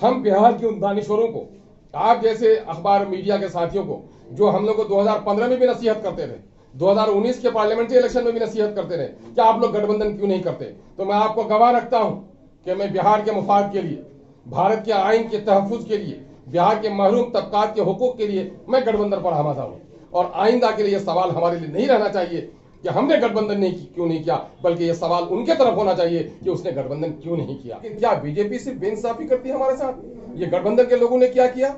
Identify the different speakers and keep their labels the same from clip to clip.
Speaker 1: हम बिहार के उन दानिश्वरों को, आप जैसे अखबार मीडिया के साथियों को, जो हम लोग को 2015 में भी नसीहत करते रहे, 2019 के पार्लियामेंट्री इलेक्शन में भी नसीहत करते रहे कि आप लोग गठबंधन क्यों नहीं करते, तो मैं आपको गवाह रखता हूं कि मैं बिहार के मुफाद के लिए, भारत के आइन के तहफ्फुज के लिए, बिहार के महरूम तबकात के हुकूक के लिए मैं गठबंधन पर आमादा हूं। और आइंदा के लिए यह सवाल हमारे लिए नहीं रहना चाहिए कि हमने गठबंधन क्यों नहीं किया, बल्कि यह सवाल उनके तरफ होना चाहिए कि उसने गठबंधन क्यों नहीं किया। क्या बीजेपी सिर्फ बेइंसाफी करती है हमारे साथ? ये गठबंधन के लोगों ने क्या किया?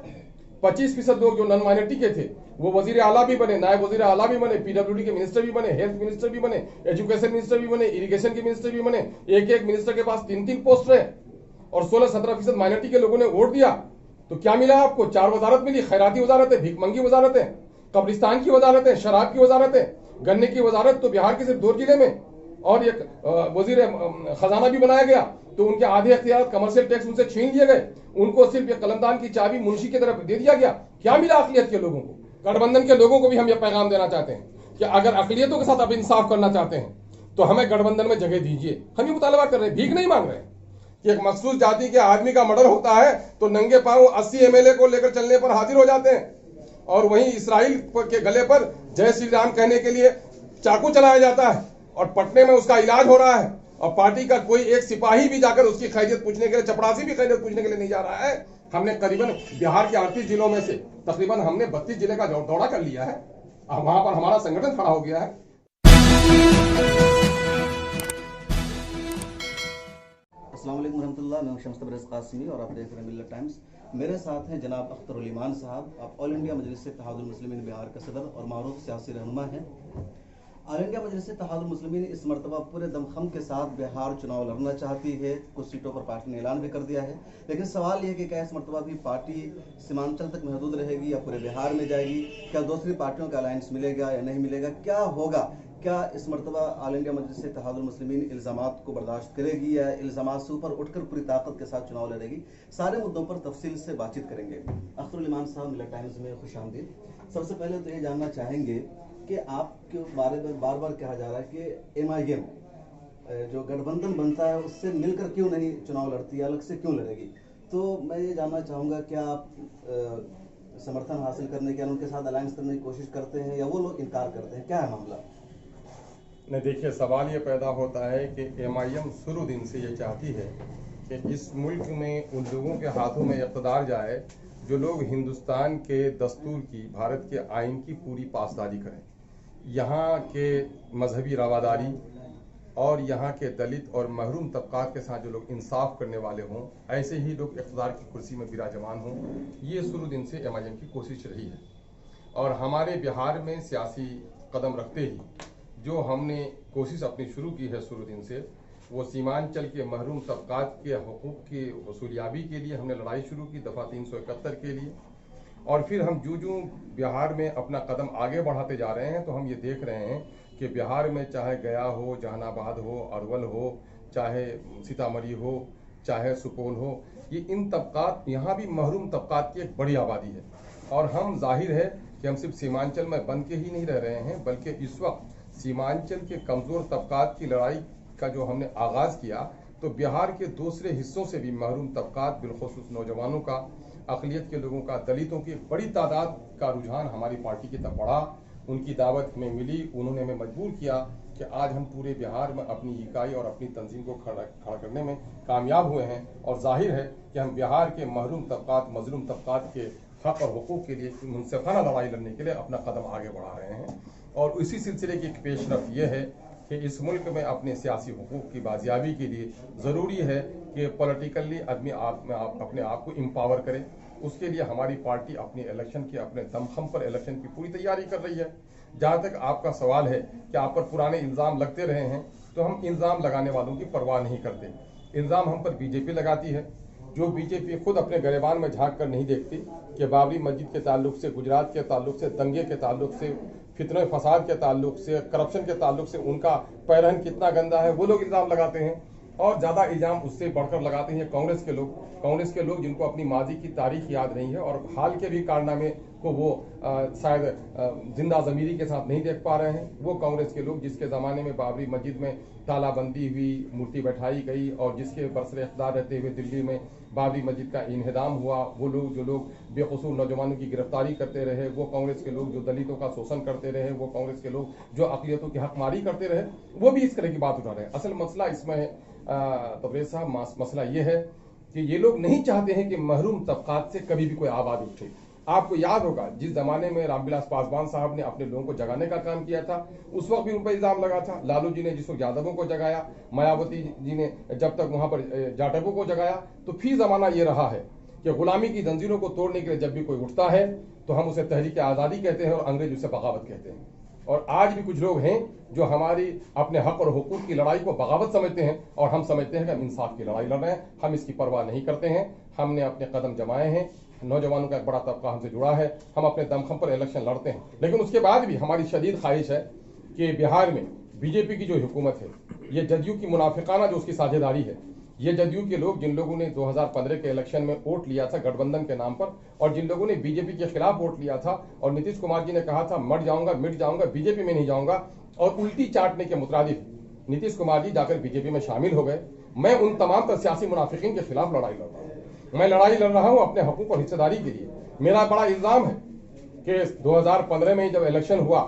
Speaker 1: 25% लोग जो नॉन माइनॉरिटी के थे वो वजीर आला भी बने, नायब वजीर आला भी बने, पीडब्ल्यूडी के मिनिस्टर भी बने, हेल्थ मिनिस्टर भी बने, एजुकेशन मिनिस्टर भी बने, इरिगेशन के मिनिस्टर भी बने। एक एक मिनिस्टर के पास 3-3 पोस्ट है और 16-17% माइनॉरिटी के लोगों ने वोट दिया। तो क्या मिला आपको? 4 वजारत मिली, खैराती वजारत है, भीखमंगी वजारत है, कब्रिस्तान की वजारत है, शराब की वजारत है, गन्ने की वजारत तो बिहार के सिर्फ 2 जिले में, और एक वजीर खजाना भी बनाया गया। तो उनके आधे अख्तियार कमर्शियल टैक्स उनसे छीन लिए गए, उनको सिर्फ एक कलमदान की चाबी मुंशी की तरफ दे दिया गया। क्या मिला अकलियत के लोगों को? गठबंधन के लोगों को भी हम यह पैगाम देना चाहते हैं कि अगर अकलियतों के साथ आप इंसाफ करना चाहते हैं तो हमें गठबंधन में जगह दीजिए। हम ये मुतालबा कर रहे हैं, भीख नहीं मांग रहे हैं कि एक मखसूस जाति के आदमी का मर्डर होता है तो नंगे पांव 80 एमएलए को लेकर चलने पर हाजिर हो जाते हैं, और वहीं इसराइल के गले पर जय श्री राम कहने के लिए चाकू चलाया जाता है, और पटने में उसका इलाज हो रहा है, और पार्टी का कोई एक सिपाही भी जाकर उसकी खैरियत पूछने के लिए, चपरासी भी खैरियत पूछने के लिए नहीं जा रहा है। हमने करीबन बिहार के 38 जिलों में से तकरीबन हमने 32 जिले का दौरा कर लिया है, वहां पर हमारा संगठन खड़ा हो गया है।
Speaker 2: अस्सलाम वालेकुम रहमतुल्लाह, मैं शम्स तबरेज़ कासिमी और आप देख रहे हैं मिल्लत टाइम्स। मेरे साथ हैं जनाब अख्तर उल ईमान साहब, आप ऑल इंडिया मजलिस इत्तेहादुल मुस्लिमीन बिहार के सदर और मारूफ सियासी रहनुमा हैं। ऑल इंडिया मजलिस इत्तेहादुल मुस्लिमीन इस मरतबा पूरे दमखम के साथ बिहार चुनाव लड़ना चाहती है। कुछ सीटों पर पार्टी ने ऐलान भी कर दिया है, लेकिन सवाल यह कि क्या इस मरतबा भी पार्टी सीमांचल तक महदूद रहेगी या पूरे बिहार में जाएगी? क्या दूसरी पार्टियों का अलायंस मिलेगा या नहीं मिलेगा? क्या होगा? क्या इस मरतबा ऑल इंडिया मजलिस इत्तेहादुल मुस्लिमीन इल्ज़ामात को बर्दाश्त करेगी या इल्ज़ामात से ऊपर उठकर पूरी ताकत के साथ चुनाव लड़ेगी? सारे मुद्दों पर तफसील से बातचीत करेंगे। अख्तर उल ईमान साहब, मिल्लत टाइम्स में खुश आमदीद। सबसे पहले तो ये जानना चाहेंगे कि आपके बारे में बार बार कहा जा रहा है कि MIM जो गठबंधन बनता है उससे मिलकर क्यों नहीं चुनाव लड़ती है, अलग से क्यों लड़ेगी? तो मैं ये जानना चाहूँगा, क्या आप समर्थन हासिल करने के, उनके साथ अलायंस करने की कोशिश करते हैं या वो लोग इनकार करते हैं? क्या है मामला?
Speaker 1: नहीं, देखिए, सवाल ये पैदा होता है कि MIM शुरू दिन से ये चाहती है कि इस मुल्क में उन लोगों के हाथों में इक़्तिदार जाए जो लोग हिंदुस्तान के दस्तूर की, भारत के आइन की पूरी पासदारी करें। यहाँ के मजहबी रवादारी और यहाँ के दलित और महरूम तबकात के साथ जो लोग इंसाफ करने वाले हों, ऐसे ही लोग इक़्तिदार की कुर्सी में विराजमान हों, ये शुरू दिन से MIM की कोशिश रही है। और हमारे बिहार में सियासी कदम रखते ही जो हमने कोशिश अपनी शुरू की है शुरू दिन से, वो सीमांचल के महरूम तबकात के हुकूक की वसूलियाबी के लिए हमने लड़ाई शुरू की, दफ़ा 371 के लिए। और फिर हम जूं बिहार में अपना कदम आगे बढ़ाते जा रहे हैं तो हम ये देख रहे हैं कि बिहार में चाहे गया हो, जहानाबाद हो, अरवल हो, चाहे सीतामढ़ी हो, चाहे सुपौल हो, ये इन तबकात, यहाँ भी महरूम तबकात की एक बड़ी आबादी है। और हम जाहिर है कि हम सिर्फ सीमांचल में बन के ही नहीं रह रहे हैं, बल्कि इस वक्त सीमांचल के कमज़ोर तबकात की लड़ाई का जो हमने आगाज़ किया, तो बिहार के दूसरे हिस्सों से भी महरूम तबकात, बिलखुसूस नौजवानों का, अक़लियत के लोगों का, दलितों की बड़ी तादाद का रुझान हमारी पार्टी की तरफ बढ़ा। उनकी दावत हमें मिली, उन्होंने हमें मजबूर किया कि आज हम पूरे बिहार में अपनी इकाई और अपनी तंजीम को खड़ा करने में कामयाब हुए हैं। और जाहिर है कि हम बिहार के महरूम तबकात, मजलूम तबकात के हक़ और हुकूक़ के लिए मुनसिफ़ाना लड़ाई लड़ने के लिए अपना कदम आगे बढ़ा रहे हैं। और इसी सिलसिले की एक पेशरफ ये है कि इस मुल्क में अपने सियासी हुकूक़ की बाजियाबी के लिए ज़रूरी है कि पॉलिटिकली आदमी अपने आप को एम्पावर करे। उसके लिए हमारी पार्टी अपने इलेक्शन की, अपने दमखम पर इलेक्शन की पूरी तैयारी कर रही है। जहाँ तक आपका सवाल है कि आप पर पुराने इल्ज़ाम लगते रहे हैं, तो हम इल्ज़ाम लगाने वालों की परवाह नहीं करते। इल्ज़ाम हम पर बीजेपी लगाती है, जो बीजेपी खुद अपने गिरेबान में झांक कर नहीं देखती कि बाबरी मस्जिद के ताल्लुक से, गुजरात के ताल्लुक से, दंगे के ताल्लुक से, फितने फसाद के ताल्लुक से, करप्शन के ताल्लुक से उनका पैरहन कितना गंदा है, वो लोग इल्ज़ाम लगाते हैं। और ज़्यादा इल्ज़ाम उससे बढ़कर लगाते हैं कांग्रेस के लोग जिनको अपनी माजी की तारीख याद नहीं है और हाल के भी कारनामे को वो शायद जिंदा ज़मीरी के साथ नहीं देख पा रहे हैं। वो कांग्रेस के लोग जिसके ज़माने में बाबरी मस्जिद में तालाबंदी हुई, मूर्ति बैठाई गई और जिसके बरसरे इक़्तिदार रहते हुए दिल्ली में बाबरी मस्जिद का इन्हदाम हुआ, वो लोग जो लोग बेकसूर नौजवानों की गिरफ्तारी करते रहे, वो कांग्रेस के लोग जो दलितों का शोषण करते रहे, वो कांग्रेस के लोग जो अक़लियतों की हकमारी करते रहे, वो भी इस तरह की बात उठा रहे हैं। असल मसला इसमें तबरेज़ साहब, मसला ये है कि ये लोग नहीं चाहते हैं कि महरूम तबकात से कभी भी कोई आवाज़ उठे। आपको याद होगा जिस जमाने में रामविलास पासवान साहब ने अपने लोगों को जगाने का काम किया था, उस वक्त भी उन पर इल्जाम लगा था। लालू जी ने जिस वक्त यादवों को जगाया, मायावती जी ने जब तक वहां पर जाटवों को जगाया, तो फिर जमाना ये रहा है कि गुलामी की जंजीरों को तोड़ने के लिए जब भी कोई उठता है तो हम उसे तहरीक आज़ादी कहते हैं और अंग्रेज उसे बगावत कहते हैं। और आज भी कुछ लोग हैं जो हमारी अपने हक और हुकूक की लड़ाई को बगावत समझते हैं और हम समझते हैं कि हम इंसाफ की लड़ाई लड़ रहे हैं। हम इसकी परवाह नहीं करते हैं। हमने अपने कदम जमाए हैं, नौजवानों का एक बड़ा तबका हमसे जुड़ा है, हम अपने दमखम पर इलेक्शन लड़ते हैं। लेकिन उसके बाद भी हमारी शदीद ख्वाहिश है कि बिहार में बीजेपी की जो हुकूमत है, ये जदयू की मुनाफिकाना जो उसकी साझेदारी है, ये जदयू के लोग जिन लोगों ने 2015 के इलेक्शन में वोट लिया था गठबंधन के नाम पर और जिन लोगों ने बीजेपी के खिलाफ वोट लिया था और नीतीश कुमार जी ने कहा था मर जाऊंगा मिट जाऊंगा बीजेपी में नहीं जाऊंगा, और उल्टी चाटने के मुताबिक नीतीश कुमार जी जाकर बीजेपी में शामिल हो गए। मैं उन तमाम सियासी मुनाफिकीन के खिलाफ लड़ाई लड़ रहा हूँ। मैं लड़ाई लड़ रहा हूँ अपने हकूक और हिस्सेदारी के लिए। मेरा बड़ा इल्जाम है कि 2015 में जब इलेक्शन हुआ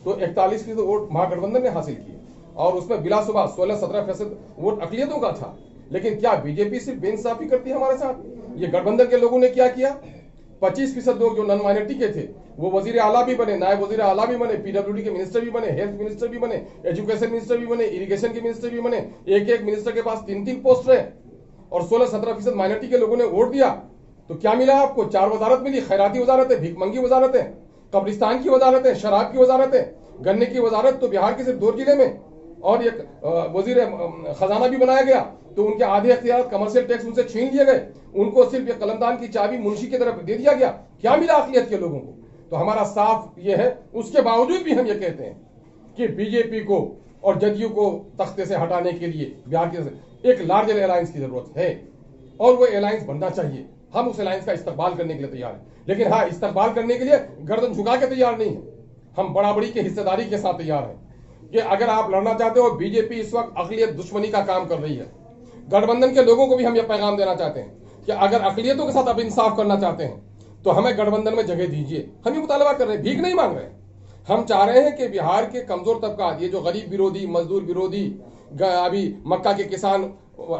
Speaker 1: तो 41% वोट महागठबंधन ने हासिल किए और उसमें बिलासुबह 16-17% वोट अक़लियतों का था। लेकिन क्या बीजेपी सिर्फ बेइंसाफी करती है हमारे साथ? ये गठबंधन के लोगों ने क्या किया? 25% लोग जो नॉन माइनॉरिटी के थे वो वजीर आला भी बने, नायब वजीर आला भी बने, पीडब्ल्यूडी के मिनिस्टर भी बने, हेल्थ मिनिस्टर भी बने, एजुकेशन मिनिस्टर भी बने, इरिगेशन के मिनिस्टर भी बने। एक मिनिस्टर के पास 3-3 पोस्ट है और 16-17% माइनॉरिटी के लोगों ने वोट दिया। तो क्या मिला आपको? 4 वजारत मिली, खैराती वजारत है, भीखमंगी वजारत है, कब्रिस्तान की वजारत है, शराब की वजारत है, गन्ने की वजारत तो बिहार के सिर्फ 2 जिले में, और एक वजीर खजाना भी बनाया गया। तो उनके आधे अख्तियार कमर्शियल टैक्स उनसे छीन लिए गए, उनको सिर्फ एक कलमदान की चाबी मुंशी की तरफ दे दिया गया। क्या मिला अक़लियत के लोगों को? तो हमारा साफ ये है, उसके बावजूद भी हम ये कहते हैं कि बीजेपी को और जदयू को तख्ते से हटाने के लिए बिहार के एक लार्जर अलायंस की जरूरत है और वो अलायंस बनना चाहिए। हम उस अलायंस का इस्तेमाल करने के लिए तैयार हैं, लेकिन हाँ, इस्तेमाल करने के लिए गर्दन झुका के तैयार नहीं है। हम बराबरी की हिस्सेदारी के साथ तैयार हैं कि अगर आप लड़ना चाहते हो, बीजेपी इस वक्त अक़लियत दुश्मनी का काम कर रही है। गठबंधन के लोगों को भी हम यह पैगाम देना चाहते हैं कि अगर अक़लियतों के साथ आप इंसाफ करना चाहते हैं तो हमें गठबंधन में जगह दीजिए। हम ये मुतालबा कर रहे हैं, भीख नहीं मांग रहे हैं। हम चाह रहे हैं कि बिहार के कमजोर तबका, ये जो गरीब विरोधी, मजदूर विरोधी, अभी मक्का के किसान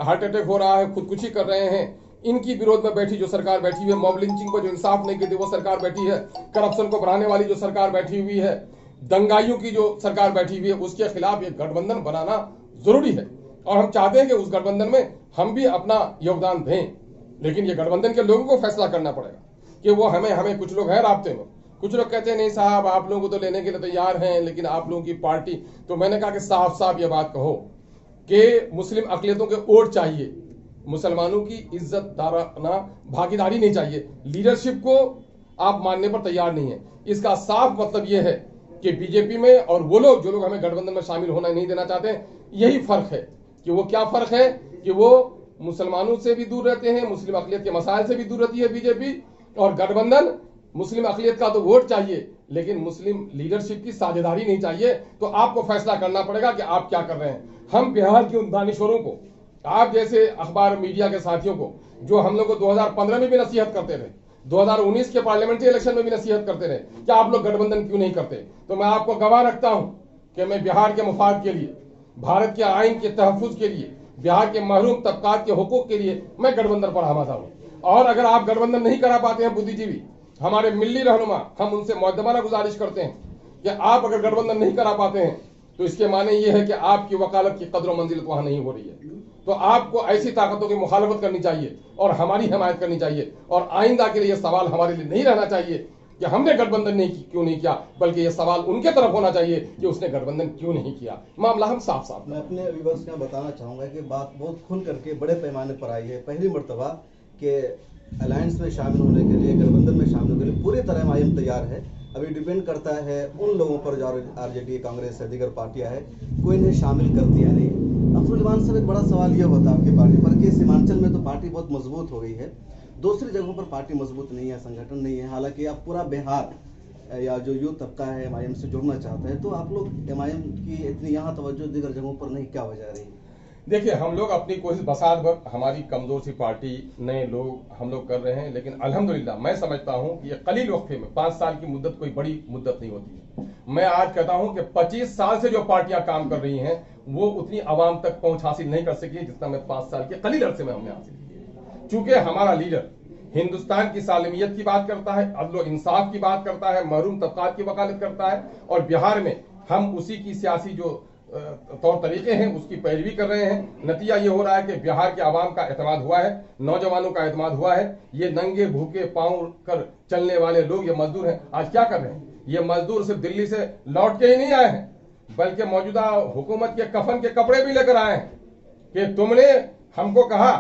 Speaker 1: हार्ट अटैक हो रहा है, खुदकुशी कर रहे हैं, इनकी विरोध में बैठी जो सरकार बैठी हुई है, मॉब लिंचिंग को जो इंसाफ नहीं देती वो सरकार बैठी है, करप्शन को बढ़ाने वाली जो सरकार बैठी हुई है, दंगाइयों की जो सरकार बैठी हुई है, उसके खिलाफ एक गठबंधन बनाना जरूरी है। और हम चाहते हैं कि उस गठबंधन में हम भी अपना योगदान दें, लेकिन ये गठबंधन के लोगों को फैसला करना पड़ेगा कि वो हमें कुछ लोग हैं राब्ते में, कुछ लोग कहते हैं नहीं साहब आप लोगों को तो लेने के लिए तैयार हैं, लेकिन आप लोगों की पार्टी। तो मैंने कहा कि साफ साफ ये बात कहो कि मुस्लिम अक़लियतों के वोट चाहिए, मुसलमानों की इज्जत दाराना भागीदारी नहीं चाहिए। लीडरशिप को आप मानने पर तैयार नहीं है। इसका साफ मतलब यह है कि बीजेपी में और वो लोग जो लोग हमें गठबंधन में शामिल होना नहीं देना चाहते हैं, यही फर्क है। कि वो क्या फर्क है कि वो मुसलमानों से भी दूर रहते हैं, मुस्लिम अक़लियत के मसाइल से भी दूर रहती है बीजेपी, और गठबंधन मुस्लिम अक़लियत का तो वोट चाहिए लेकिन मुस्लिम लीडरशिप की साझेदारी नहीं चाहिए। तो आपको फैसला करना पड़ेगा कि आप क्या कर रहे हैं। हम बिहार के उन दानिशवरों को, आप जैसे अखबार मीडिया के साथियों को, जो हम लोग को 2015 में भी नसीहत करते रहे, 2019 के पार्लियामेंट्री इलेक्शन में भी नसीहत करते रहे कि आप लोग गठबंधन क्यों नहीं करते, तो मैं आपको गवाह रखता हूं कि मैं बिहार के मुफाद के लिए, भारत के आइन के तहफ़्फ़ुज़ के लिए, बिहार के महरूम तबकात के हुकूक के लिए मैं गठबंधन पर आमादा हूं। और अगर आप गठबंधन नहीं करा पाते हैं बुद्धिजीवी, हमारे मिल्ली रहनुमा, हम उनसे मुअद्दबाना गुजारिश करते हैं कि आप अगर गठबंधन नहीं करा पाते हैं तो इसके माने ये है कि आपकी वकालत की कदर मंजिलत वहां नहीं हो रही है। तो आपको ऐसी ताकतों की मुखालफत करनी चाहिए और हमारी हिमायत करनी चाहिए। और आइंदा के लिए सवाल हमारे लिए नहीं रहना चाहिए कि हमने गठबंधन क्यों नहीं किया, बल्कि ये सवाल उनके तरफ होना चाहिए कि उसने गठबंधन क्यों नहीं किया। मामला हम साफ साफ।
Speaker 2: मैं अपने व्यूअर्स को बताना चाहूँगा कि बात बहुत खुल करके बड़े पैमाने पर आई है। पहली मरतबा कि अलायंस में शामिल होने के लिए, गठबंधन में शामिल होने के लिए पूरी तरह एमआईएम तैयार है। अभी डिपेंड करता है उन लोगों पर जो आरजेडी, कांग्रेस या दीगर पार्टियां हैं, कोई इन्हें शामिल करती है नहीं। अख्तर साहब, एक बड़ा सवाल ये होता है आपकी पार्टी पर कि सीमांचल में तो पार्टी बहुत मजबूत हो गई है, दूसरी जगहों पर पार्टी मजबूत नहीं है, संगठन नहीं है। हालांकि अब पूरा बिहार या जो यूथ तबका है एमआईएम से जुड़ना चाहता है, तो आप लोग एमआईएम की इतनी यहाँ तवज्जो दीगर जगहों पर नहीं, क्या वजह रही?
Speaker 1: देखिए, हम लोग अपनी कोशिश बसात भर, हमारी कमजोर सी पार्टी नए लोग हम लोग कर रहे हैं, लेकिन अल्हम्दुलिल्लाह मैं समझता हूं कि ये कलील वक्त में 5 साल की मुद्दत कोई बड़ी मुद्दत नहीं होती है। मैं आज कहता हूं कि 25 साल से जो पार्टियां काम कर रही हैं वो उतनी आवाम तक पहुंच हासिल नहीं कर सकी जितना मैं 5 साल के कलील अरसे में हमने हासिल किया। चूंकि हमारा लीडर हिंदुस्तान की सालमियत की बात करता है, अदल इंसाफ की बात करता है, महरूम तबकात की वकालत करता है, और बिहार में हम उसी की सियासी जो तौर तरीके हैं उसकी पैरवी कर रहे हैं। नतीजा ये हो रहा है कि बिहार के आवाम का एतमाद हुआ है, नौजवानों का एतमाद हुआ है। ये नंगे भूखे पांव कर चलने वाले लोग, ये मजदूर हैं, आज क्या कर रहे हैं? ये मजदूर सिर्फ दिल्ली से लौट के ही नहीं आए हैं, बल्कि मौजूदा हुकूमत के कफन के कपड़े भी लेकर आए हैं कि तुमने हमको कहा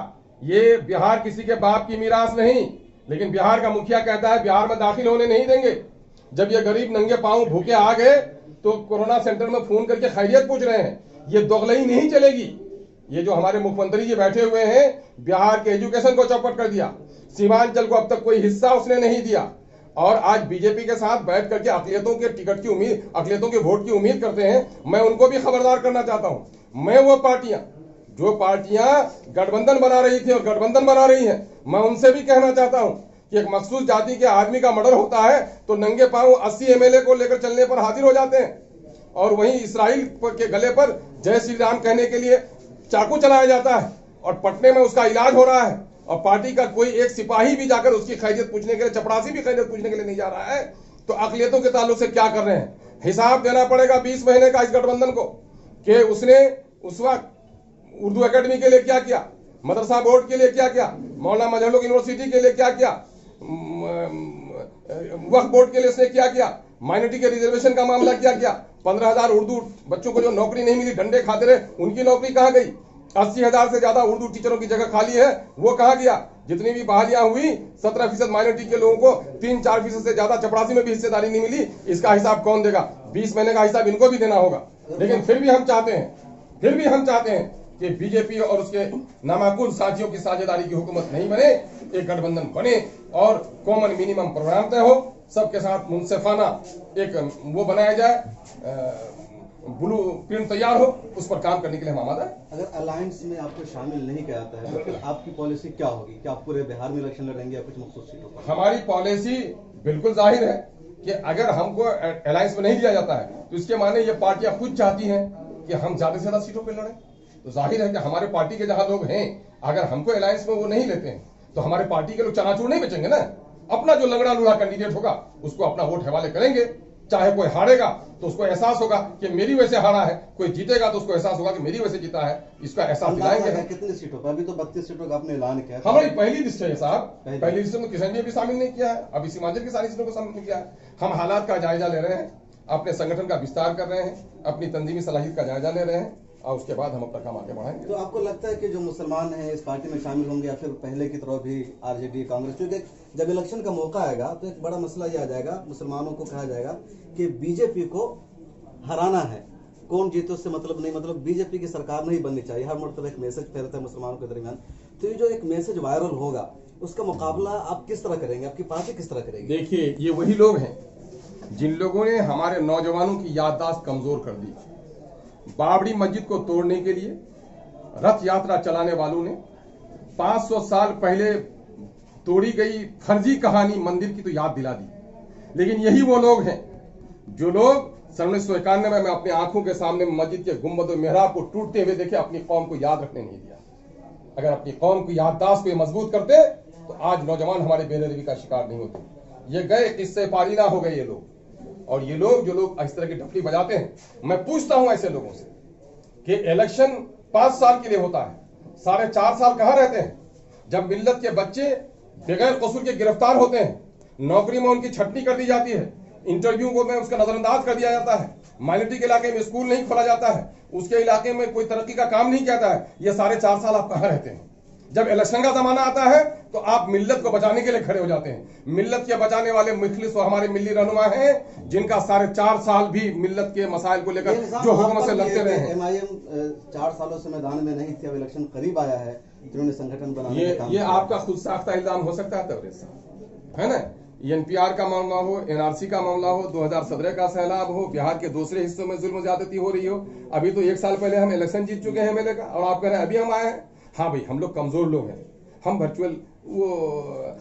Speaker 1: ये बिहार किसी के बाप की मीरास नहीं, लेकिन बिहार का मुखिया कहता है बिहार में दाखिल होने नहीं देंगे। जब ये गरीब नंगे पांव भूखे आ गए तो कोरोना सेंटर में फोन करके खैरियत पूछ रहे हैं। ये दोगलई नहीं चलेगी। ये जो हमारे मुख्यमंत्री जी बैठे हुए हैं, बिहार के एजुकेशन को चौपट कर दिया, सीमांचल को अब तक कोई हिस्सा उसने नहीं दिया, और आज बीजेपी के साथ बैठ करके अकलियतों के टिकट की उम्मीद, अकलियतों के वोट की उम्मीद करते हैं। मैं उनको भी खबरदार करना चाहता हूं। मैं वो पार्टियां जो पार्टियां गठबंधन बना रही थी और गठबंधन बना रही हैं, मैं उनसे भी कहना चाहता हूं कि एक मखसूस जाति के आदमी का मर्डर होता है तो नंगे पांव 80 एमएलए को लेकर चलने पर हाजिर हो जाते हैं, और वहीं इसराइल के गले पर जय श्री राम कहने के लिए चाकू चलाया जाता है, और पटने में उसका इलाज हो रहा है, और पार्टी का कोई एक सिपाही भी जाकर उसकी खैरियत पूछने के लिए, चपरासी भी खैरियत पूछने के लिए नहीं जा रहा है। तो अकलियतों के ताल्लुक से क्या कर रहे हैं? हिसाब देना पड़ेगा 20 महीने का इस गठबंधन को कि उसने उस वक्त उर्दू एकेडमी के लिए क्या किया, मदरसा बोर्ड के लिए क्या किया, मौलाना मजहलुल यूनिवर्सिटी के लिए क्या किया, वक्फ बोर्ड के लिए उसने क्या किया, माइनॉरिटी के रिजर्वेशन का मामला क्या किया, 15,000 उर्दू बच्चों को जो नौकरी नहीं मिली, डंडे खाते रहे, उनकी नौकरी कहां गई? 80,000 से ज्यादा उर्दू टीचरों की जगह खाली है, वो कहां गया? जितनी भी बहालियां हुई 17% माइनॉरिटी के लोगों को 3-4% से ज्यादा चपरासी में भी हिस्सेदारी नहीं मिली। इसका हिसाब कौन देगा? 20 महीने का हिसाब इनको भी देना होगा। लेकिन फिर भी हम चाहते हैं कि बीजेपी और उसके नामाकुल साथियों की साझेदारी की हुकूमत नहीं बने, एक गठबंधन बने और कॉमन मिनिमम प्रोग्राम तय हो, सबके साथ मुंसिफाना एक वो बनाया जाए, ब्लू प्रिंट तैयार हो, उस पर काम करने के लिए हम आमादा है।
Speaker 2: अगर अलायंस में आपको शामिल नहीं किया जाता है तो फिर आपकी पॉलिसी क्या होगी? क्या आप पूरे बिहार में इलेक्शन लड़ेंगे या कुछ मखसूस सीटों पर?
Speaker 1: हमारी पॉलिसी बिल्कुल जाहिर है कि अगर हमको अलायंस में नहीं दिया जाता है तो इसके माने ये पार्टियां खुद चाहती हैं कि हम ज्यादा से ज्यादा सीटों पर लड़ें। तो जाहिर है कि हमारे पार्टी के जहां लोग हैं, अगर हमको अलायंस में वो नहीं लेते हैं तो हमारे पार्टी के लोग चनाचूर नहीं बेचेंगे ना। अपना जो लंगड़ा लूढ़ा कैंडिडेट होगा उसको अपना वोट हवाले करेंगे। चाहे कोई हारेगा तो उसको एहसास होगा कि मेरी वजह से हारा है, कोई जीतेगा तो उसको एहसास होगा कि मेरी वजह से जीता है। इसका एहसास दिलाएंगे।
Speaker 2: कितनी सीटों पर? अभी तो 32 सीटों का आपने ऐलान किया।
Speaker 1: हमारी पहली लिस्ट है साहब, पहली लिस्ट में किसान ने भी शामिल नहीं किया है, अभी सीमांचल की सारी सीटों को शामिल नहीं किया है। हम हालात का जायजा ले रहे हैं, अपने संगठन का विस्तार कर रहे हैं, अपनी तंजीमी सलाहियत का जायजा ले रहे हैं, और उसके बाद हम अपना काम आगे बढ़ाएंगे।
Speaker 2: तो आपको लगता है कि जो मुसलमान हैं इस पार्टी में शामिल होंगे या फिर पहले की तरह भी आरजेडी कांग्रेस? क्योंकि जब इलेक्शन का मौका आएगा तो एक बड़ा मसला ये आ जाएगा, मुसलमानों को कहा जाएगा कि बीजेपी को हराना है, कौन जीते उससे मतलब नहीं, मतलब बीजेपी की सरकार नहीं बननी चाहिए। हर मतलब एक मैसेज फैलता है मुसलमानों के दरमियान। तो ये जो एक मैसेज वायरल होगा उसका मुकाबला आप किस तरह करेंगे, आपकी पार्टी किस तरह करेगी?
Speaker 1: देखिए, ये वही लोग हैं जिन लोगों ने हमारे नौजवानों की याददाश्त कमजोर कर दी। बाबरी मस्जिद को तोड़ने के लिए रथ यात्रा चलाने वालों ने 500 साल पहले तोड़ी गई फर्जी कहानी मंदिर की तो याद दिला दी। लेकिन यही वो लोग हैं जो लोग 1991 में अपनी आंखों के सामने मस्जिद के गुंबद और मेहराब को टूटते हुए देखे, अपनी कौम को याद रखने नहीं दिया। अगर अपनी कौम की याददाश्त को मजबूत करते तो आज नौजवान हमारे बेनरवी का शिकार नहीं होते। ये गए, इससे पारीना हो गए ये लोग। और ये लोग जो लोग इस तरह की ढपली बजाते हैं, मैं पूछता हूं ऐसे लोगों से कि इलेक्शन 5 साल के लिए होता है, 4.5 साल कहां रहते हैं? जब मिल्लत के बच्चे बगैर कसूर के गिरफ्तार होते हैं, नौकरी में उनकी छटनी कर दी जाती है, इंटरव्यू को में उसका नजरअंदाज कर दिया जाता है, माइनॉरिटी के इलाके में स्कूल नहीं खोला जाता है, उसके इलाके में कोई तरक्की का काम नहीं किया जाता है, ये 4.5 साल आप कहां रहते हैं? जब इलेक्शन का जमाना आता है तो आप मिल्लत को बचाने के लिए खड़े हो जाते हैं। मिल्लत के बचाने वाले मुखलिस वो हमारे मिल्ली रहनुमा हैं, जिनका 4.5 साल भी मिल्लत के मसाइल को लेकर जो हुकूमत से लड़ते रहे हैं।
Speaker 2: MIM 4 सालों से मैदान में नहीं थी, अब इलेक्शन करीब आया है, जिन्होंने संगठन बनाने का काम
Speaker 1: ये आपका खुद साख्ता इल्जाम हो सकता है तबरेज साहब, है ना। NPR का मामला हो, NRC का मामला हो, 2017 का सैलाब हो, बिहार के दूसरे हिस्सों में जुल्म ज्यादती हो रही हो, अभी तो 1 साल पहले हम इलेक्शन जीत चुके हैं MLA का, और आप कह रहे हैं अभी हम आए हैं। हाँ भाई, हम लोग कमजोर लोग हैं, हम वर्चुअल वो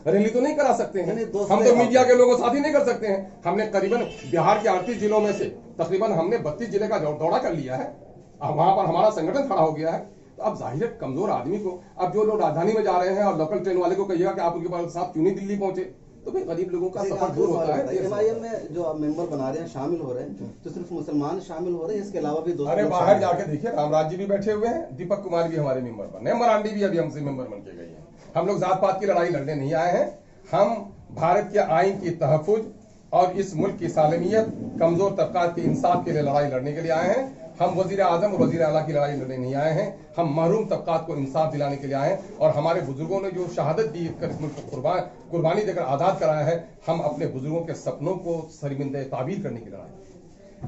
Speaker 1: रैली तो नहीं करा सकते हैं, हम तो मीडिया के लोगों साथ ही नहीं कर सकते हैं। हमने करीबन बिहार के 38 जिलों में से तकरीबन हमने 32 जिले का दौरा कर लिया है, अब वहां पर हमारा संगठन खड़ा हो गया है। तो अब जाहिर है कमजोर आदमी को, अब जो लोग राजधानी में जा रहे हैं और लोकल ट्रेन वाले को कहिएगा कि आप उनके साथ क्यों नहीं दिल्ली पहुंचे, तो भाई गरीब लोगों का सफर दूर होता है।
Speaker 2: MIM में जो मेंबर बना रहे हैं, शामिल हो रहे हैं, तो सिर्फ मुसलमान शामिल हो रहे हैं, इसके अलावा भी दूसरे
Speaker 1: अरे बाहर जाके देखिए, रामराज जी भी बैठे हुए हैं, दीपक कुमार भी हमारे मेंबर बने, मरांडी भी अभी हमसे मेंबर बन के गई है। हम लोग जात पात की लड़ाई लड़ने नहीं आए हैं, हम भारत के आइन की तहफ्फुज और इस मुल्क की सालमियत, कमजोर तबकात के इंसाफ के लिए लड़ाई लड़ने के लिए आए हैं। हम वजीर आजम और वजीर आला की लड़ाई लड़ने नहीं आए हैं, हम महरूम तबकात को इंसाफ दिलाने के लिए आए हैं। और हमारे बुजुर्गों ने जो शहादत दी कर इस मुल्क को कुर्बानी देकर आज़ाद कराया है, हम अपने बुजुर्गों के सपनों को शर्मिंदा ताबीर करने की लड़ाई।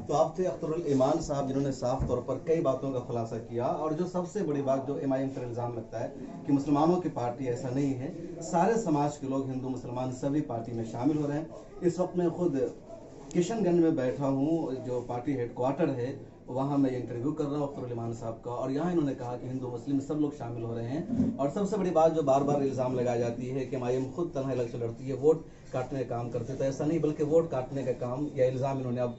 Speaker 2: तो आप थे अख्तरुल ईमान साहब, जिन्होंने साफ तौर पर कई बातों का खुलासा किया, और जो सबसे बड़ी बात जो MIM पर इल्जाम लगता है कि मुसलमानों की पार्टी, ऐसा नहीं है, सारे समाज के लोग, हिंदू मुसलमान सभी पार्टी में शामिल हो रहे हैं। इस वक्त मैं खुद किशनगंज में बैठा हूँ, जो पार्टी हेडक्वार्टर है, वहाँ मैं इंटरव्यू कर रहा हूँ अख्तरुल ईमान साहब का, और यहाँ इन्होंने कहा कि हिंदू मुस्लिम सब लोग शामिल हो रहे हैं। और सबसे बड़ी बात जो बार बार इल्जाम लगाई जाती है कि MIM खुद तनहा इलेक्शन लड़ती है, वोट काटने का काम करते, तो ऐसा नहीं, बल्कि वोट काटने का काम या इल्जाम इन्होंने अब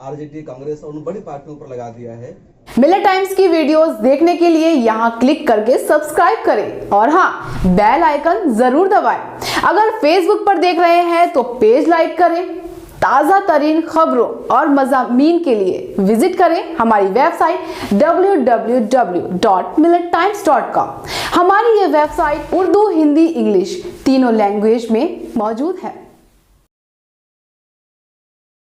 Speaker 2: RJD, कांग्रेस और उन बड़ी पार्टियों पर लगा दिया है।
Speaker 3: मिलत टाइम्स की वीडियोस देखने के लिए यहाँ क्लिक करके सब्सक्राइब करें, और हाँ, बेल आइकन जरूर दबाएं। अगर फेसबुक पर देख रहे हैं तो पेज लाइक करें। ताज़ा तरीन खबरों और मज़ामीन के लिए विजिट करें हमारी वेबसाइट www.millettimes.com। हमारी ये वेबसाइट उर्दू, हिंदी, इंग्लिश तीनों लैंग्वेज में मौजूद है।